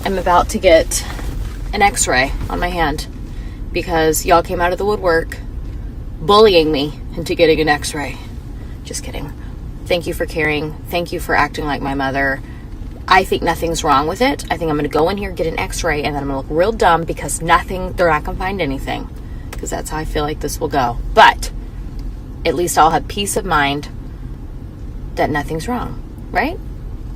am about to get an x-ray on my hand because y'all came out of the woodwork bullying me into getting an x-ray. Just kidding. Thank you for caring. Thank you for acting like my mother. I think nothing's wrong with it. I think I'm going to go in here, get an x-ray, and then I'm going to look real dumb because they're not going to find anything. Because that's how I feel like this will go. But at least I'll have peace of mind that nothing's wrong, right?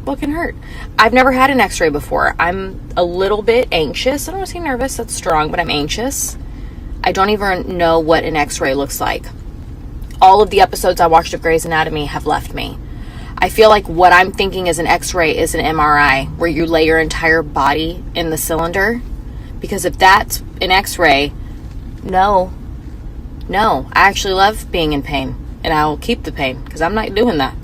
What can hurt? I've never had an x-ray before. I'm a little bit anxious. I don't want to say nervous, that's strong, but I'm anxious. I don't even know what an x-ray looks like. All of the episodes I watched of Grey's Anatomy have left me. I feel like what I'm thinking is an x-ray is an MRI, where you lay your entire body in the cylinder. Because if that's an x-ray, no. I actually love being in pain, and I'll keep the pain, because I'm not doing that.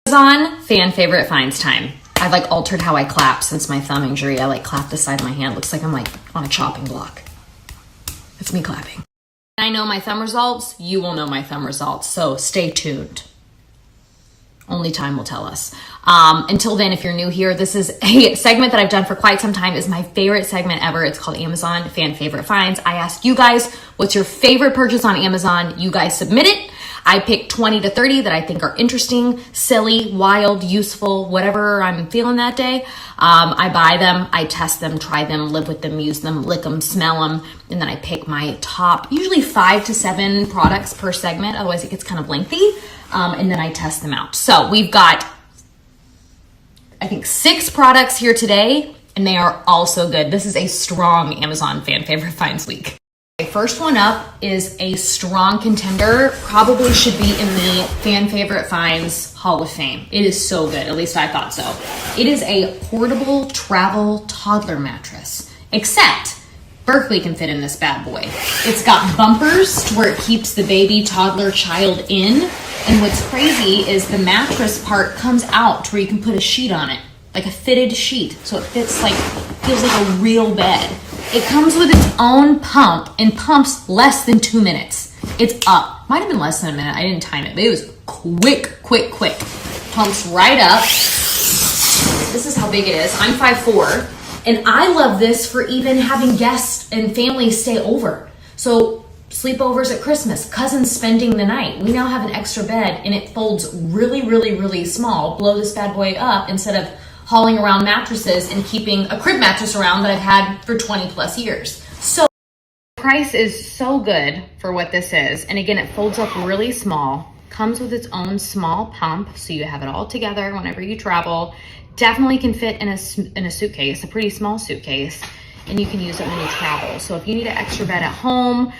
Amazon fan favorite finds time. I've like altered how I clap since my thumb injury. I like clap the side of my hand. Looks like I'm like on a chopping block. That's me clapping. I know my thumb results. You will know my thumb results. So stay tuned. Only time will tell us. Until then, if you're new here, this is a segment that I've done for quite some time. It's my favorite segment ever. It's called Amazon Fan Favorite Finds. I ask you guys, what's your favorite purchase on Amazon? You guys submit it. I pick 20 to 30 that I think are interesting, silly, wild, useful, whatever I'm feeling that day. I buy them, I test them, try them, live with them, use them, lick them, smell them, and then I pick my top, usually 5 to 7 products per segment. Otherwise it gets kind of lengthy. And then I test them out. So we've got, I think, 6 products here today, and they are all so good. This is a strong Amazon Fan Favorite Finds week. First one up is a strong contender, probably should be in the Fan Favorite Finds Hall of Fame. It is so good, at least I thought so. It is a portable travel toddler mattress, except Berkeley can fit in this bad boy. It's got bumpers to where it keeps the baby, toddler, child in, and what's crazy is the mattress part comes out to where you can put a sheet on it, like a fitted sheet, so it fits like, feels like a real bed. It comes with its own pump and pumps less than 2 minutes. It's up. Might have been less than a minute. I didn't time it, but it was quick. Pumps right up. This is how big it is. I'm 5'4", and I love this for even having guests and family stay over. So sleepovers at Christmas, cousins spending the night. We now have an extra bed, and it folds really small. Blow this bad boy up instead of hauling around mattresses and keeping a crib mattress around that I've had for 20 plus years. So the price is so good for what this is. And again, it folds up really small, comes with its own small pump, so you have it all together whenever you travel. Definitely can fit in a suitcase, a pretty small suitcase, and you can use it when you travel. So if you need an extra bed at home,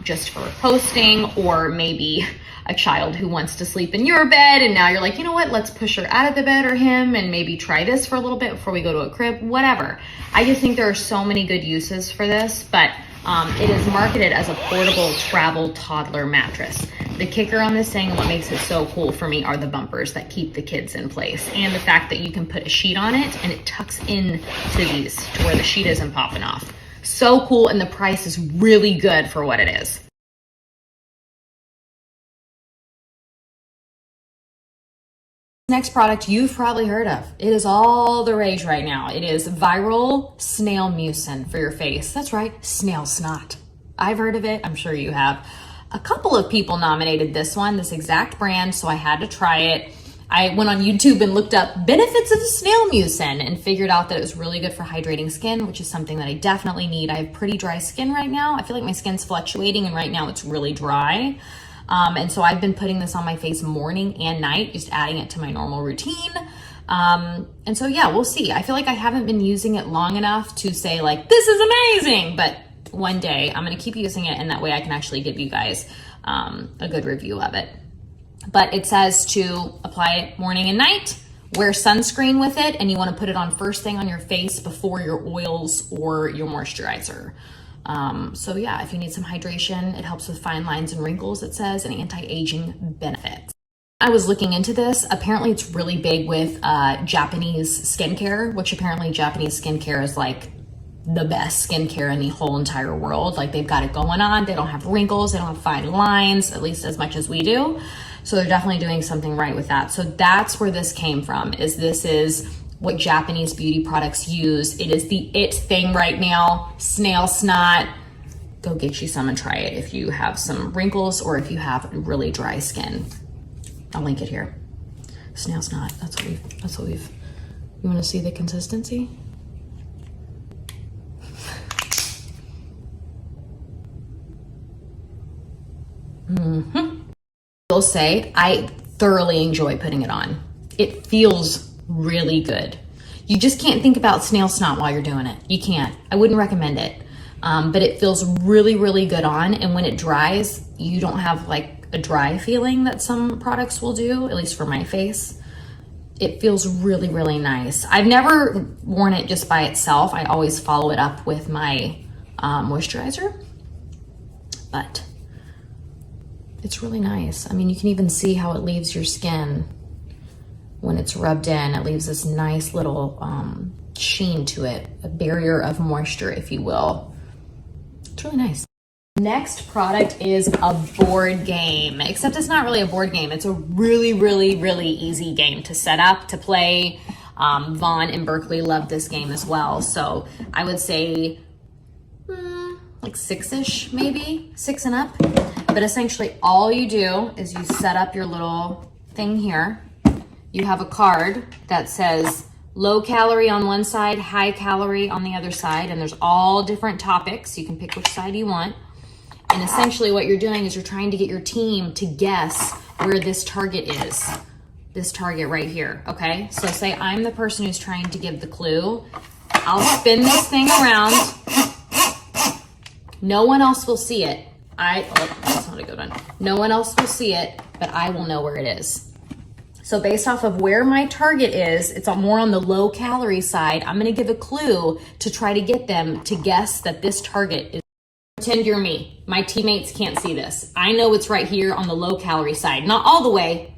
just for hosting, or maybe a child who wants to sleep in your bed and now you're like, you know what, let's push her out of the bed or him and maybe try this for a little bit before we go to a crib, whatever. I just think there are so many good uses for this, but it is marketed as a portable travel toddler mattress. The kicker on this thing and what makes it so cool for me are the bumpers that keep the kids in place, and the fact that you can put a sheet on it and it tucks in to these to where the sheet isn't popping off. So cool, and the price is really good for what it is. Next product you've probably heard of. It is all the rage right now. It is viral snail mucin for your face. That's right, snail snot. I've heard of it, I'm sure you have. A couple of people nominated this one, this exact brand, so I had to try it. I went on YouTube and looked up benefits of snail mucin and figured out that it was really good for hydrating skin, which is something that I definitely need. I have pretty dry skin right now. I feel like my skin's fluctuating, and right now it's really dry. And so I've been putting this on my face morning and night, just adding it to my normal routine. And so yeah, we'll see. I feel like I haven't been using it long enough to say like, this is amazing, but one day I'm going to keep using it, and that way I can actually give you guys a good review of it. But it says to apply it morning and night, wear sunscreen with it, and you want to put it on first thing on your face before your oils or your moisturizer. So yeah, if you need some hydration, it helps with fine lines and wrinkles, it says, and anti-aging benefits. I was looking into this. Apparently it's really big with Japanese skincare, which apparently Japanese skincare is like the best skincare in the whole entire world. Like, they've got it going on. They don't have wrinkles. They don't have fine lines, at least as much as we do. So they're definitely doing something right with that. So that's where this came from, is this is what Japanese beauty products use. It is the it thing right now. Snail snot. Go get you some and try it if you have some wrinkles or if you have really dry skin. I'll link it here. Snail snot. That's what we've. You want to see the consistency? I will say I thoroughly enjoy putting it on. It feels really good. You just can't think about snail snot while you're doing it. You can't. I wouldn't recommend it. But it feels really, really good on. And when it dries, you don't have like a dry feeling that some products will do, at least for my face. It feels really, really nice. I've never worn it just by itself. I always follow it up with my moisturizer, but it's really nice. I mean, you can even see how it leaves your skin when it's rubbed in. It leaves this nice little sheen to it, a barrier of moisture, if you will. It's really nice. Next product is a board game, except it's not really a board game. It's a really, really, really easy game to set up, to play. Vaughn and Berkeley love this game as well. So I would say like 6-ish, maybe 6 and up. But essentially all you do is you set up your little thing here. You have a card that says low calorie on one side, high calorie on the other side, and there's all different topics. You can pick which side you want. And essentially what you're doing is you're trying to get your team to guess where this target is. This target right here, okay? So say I'm the person who's trying to give the clue. I'll spin this thing around. No one else will see it. That's not a good one. No one else will see it, but I will know where it is. So based off of where my target is, it's more on the low calorie side. I'm gonna give a clue to try to get them to guess that this target is. Pretend you're me. My teammates can't see this. I know it's right here on the low calorie side. Not all the way,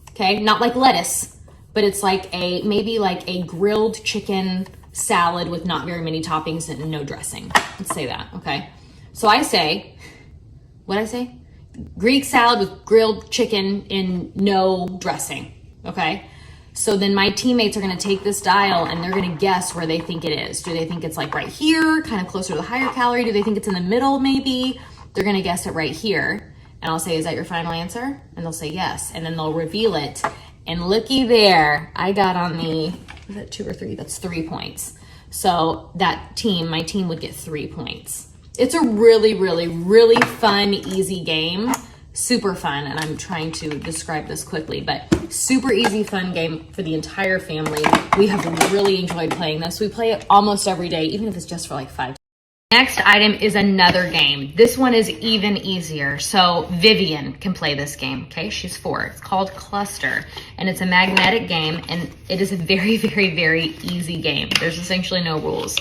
okay? Not like lettuce, but it's like maybe like a grilled chicken salad with not very many toppings and no dressing. Let's say that, okay? So I say, what'd I say? Greek salad with grilled chicken and no dressing, okay? So then my teammates are gonna take this dial and they're gonna guess where they think it is. Do they think it's like right here, kind of closer to the higher calorie? Do they think it's in the middle maybe? They're gonna guess it right here. And I'll say, is that your final answer? And they'll say yes. And then they'll reveal it. And looky there, I got on the, is that 2 or 3? That's 3 points. So that team, my team would get 3 points. It's a really, really, really fun, easy game. Super fun, and I'm trying to describe this quickly, but super easy, fun game for the entire family. We have really enjoyed playing this. We play it almost every day, even if it's just for like 5. Next item is another game. This one is even easier. So Vivian can play this game, okay? She's 4. It's called Cluster, and it's a magnetic game, and it is a very, very, very easy game. There's essentially no rules.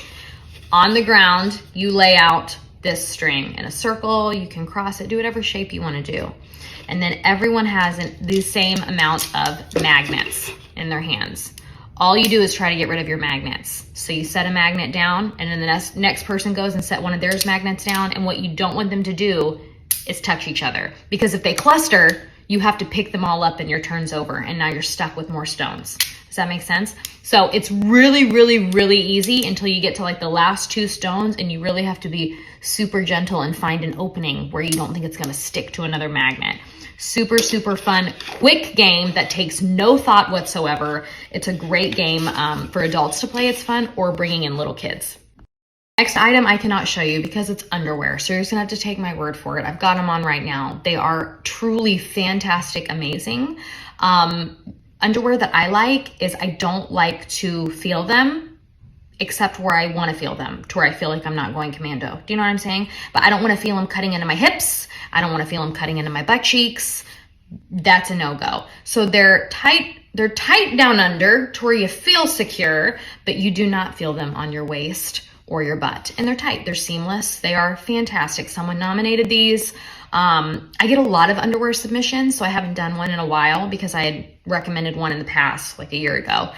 On the ground, you lay out this string in a circle. You can cross it, do whatever shape you want to do. And then everyone has the same amount of magnets in their hands. All you do is try to get rid of your magnets. So you set a magnet down, and then the next person goes and set one of theirs magnets down. And what you don't want them to do is touch each other. Because if they cluster, you have to pick them all up and your turn's over. And now you're stuck with more stones. Does that make sense? So it's really, really, really easy until you get to like the last 2 stones, and you really have to be super gentle and find an opening where you don't think it's gonna stick to another magnet. Super, super fun, quick game that takes no thought whatsoever. It's a great game for adults to play. It's fun, or bringing in little kids. Next item I cannot show you because it's underwear, so you're just gonna have to take my word for it. I've got them on right now. They are truly fantastic, amazing. Underwear that I like is I don't like to feel them except where I want to feel them, to where I feel like I'm not going commando. Do you know what I'm saying? But I don't want to feel them cutting into my hips. I don't want to feel them cutting into my butt cheeks. That's a no-go. So they're tight down under to where you feel secure, but you do not feel them on your waist or your butt. And they're tight, they're seamless. They are fantastic. Someone nominated these. I get a lot of underwear submissions, so I haven't done one in a while because I had recommended one in the past, like a year ago.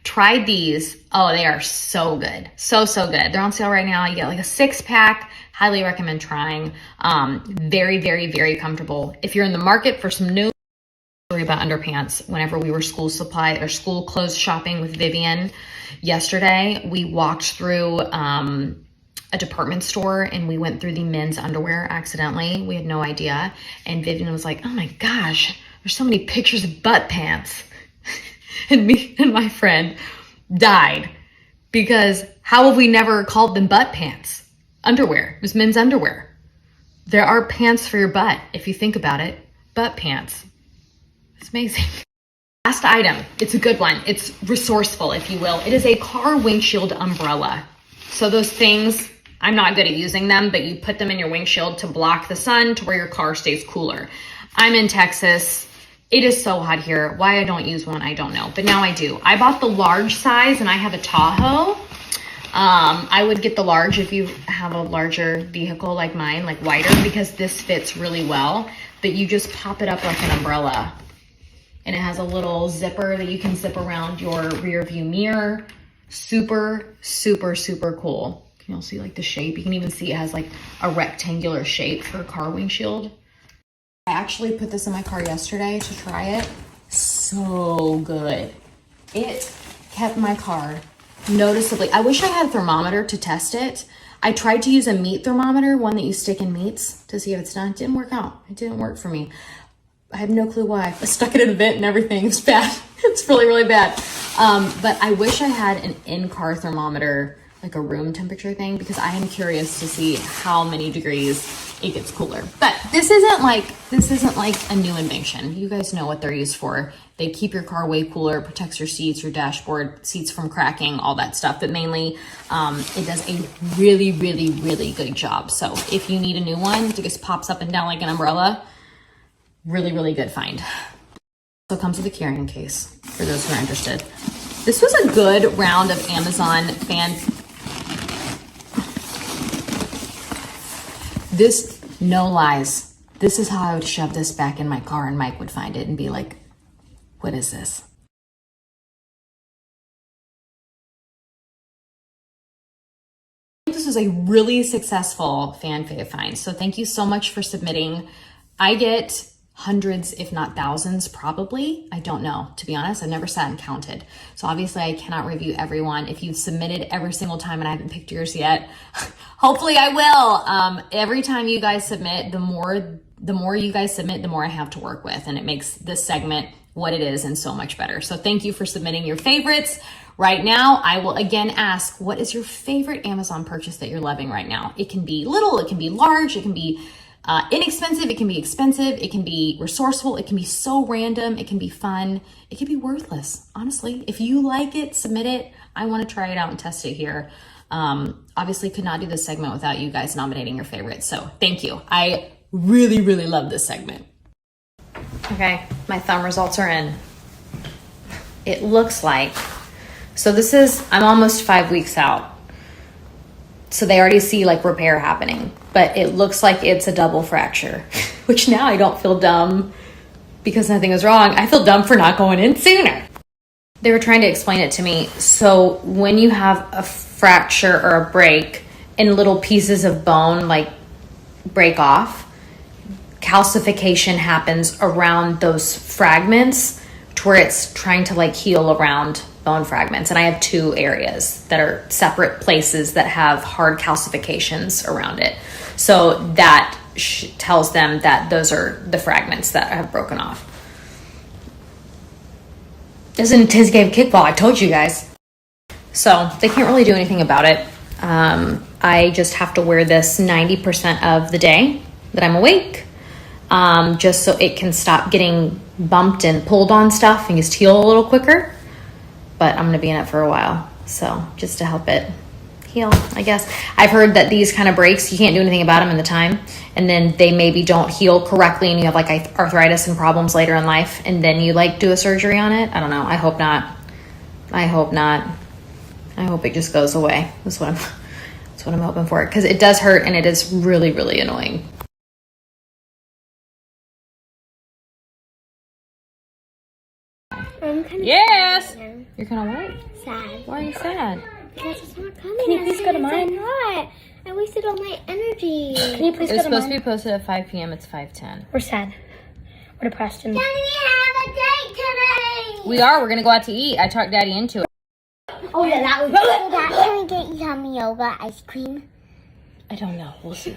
tried these. Oh, they are so good. So good. They're on sale right now. You get like a 6-pack. Highly recommend trying. Very, very, very comfortable. If you're in the market for some new, story about underpants. Whenever we were school clothes shopping with Vivian yesterday, we walked through a department store and we went through the men's underwear accidentally. We had no idea. And Vivian was like, oh my gosh, there's so many pictures of butt pants. And me and my friend died because how have we never called them butt pants? Underwear. It was men's underwear. There are pants for your butt. If you think about it, butt pants. It's amazing. Last item. It's a good one. It's resourceful, if you will. It is a car windshield umbrella. So those things, I'm not good at using them, but you put them in your windshield to block the sun to where your car stays cooler. I'm in Texas. It is so hot here. Why I don't use one, I don't know. But now I do. I bought the large size and I have a Tahoe. I would get the large if you have a larger vehicle like mine, like wider, because this fits really well. But you just pop it up like an umbrella. And it has a little zipper that you can zip around your rear view mirror. Super, super, super cool. Can you all see like the shape? You can even see it has like a rectangular shape for a car windshield. I actually put this in my car yesterday to try it. So good. It kept my car noticeably. I wish I had a thermometer to test it. I tried to use a meat thermometer, one that you stick in meats to see if it's done. It didn't work out. It didn't work for me. I have no clue why. I stuck it in a vent and everything. It's bad. It's really, really bad. But I wish I had an in-car thermometer, like a room temperature thing, because I am curious to see how many degrees it gets cooler. But this isn't like a new invention. You guys know what they're used for. They keep your car way cooler, protects your seats, your dashboard, seats from cracking, all that stuff. But mainly, it does a really, really, really good job. So if you need a new one, it just pops up and down like an umbrella. Really, really good find. So it comes with a carrying case for those who are interested. This was a good round of Amazon This, no lies. This is how I would shove this back in my car and Mike would find it and be like, what is this? This is a really successful fan fave find. So thank you so much for submitting. I get hundreds, if not thousands, probably. I don't know, to be honest. I've never sat and counted. So obviously I cannot review everyone. If you've submitted every single time and I haven't picked yours yet, hopefully I will. Every time you guys submit, the more you guys submit, the more I have to work with. And it makes this segment what it is and so much better. So thank you for submitting your favorites. Right now, I will again ask, what is your favorite Amazon purchase that you're loving right now? It can be little, it can be large, it can be inexpensive, it can be expensive, it can be resourceful, it can be so random, it can be fun, it can be worthless. Honestly, if you like it, submit it. I want to try it out and test it here. Obviously could not do this segment without you guys nominating your favorites. So thank you. I really, really love this segment. Okay, my thumb results are in. It looks like, so I'm almost 5 weeks out. So they already see like repair happening, but it looks like it's a double fracture, which now I don't feel dumb because nothing is wrong. I feel dumb for not going in sooner. They were trying to explain it to me. So when you have a fracture or a break and little pieces of bone like break off, calcification happens around those fragments to where it's trying to like heal around bone fragments. And I have 2 areas that are separate places that have hard calcifications around it. So that tells them that those are the fragments that have broken off. This is an intense game of kickball, I told you guys. So they can't really do anything about it. I just have to wear this 90% of the day that I'm awake, just so it can stop getting bumped and pulled on stuff and just heal a little quicker. But I'm gonna be in it for a while, so just to help it heal, I guess. I've heard that these kind of breaks, you can't do anything about them in the time, and then they maybe don't heal correctly and you have like arthritis and problems later in life, and then you like do a surgery on it. I don't know, I hope not. I hope not. I hope it just goes away. That's what I'm hoping for, because it does hurt and it is really, really annoying. I'm kind of Yes. sad right now. You're kind of what? Sad. Why are you sad? Because it's not coming. Can you please go to mine? I wasted all my energy. Can you please It go was to supposed to mine? be posted at 5 p.m. It's 5:10. We're sad. We're depressed. And Daddy, have a date today. We are. We're gonna go out to eat. I talked Daddy into it. Oh yeah, that was. Dad, can we get you some yoga ice cream? I don't know. We'll see.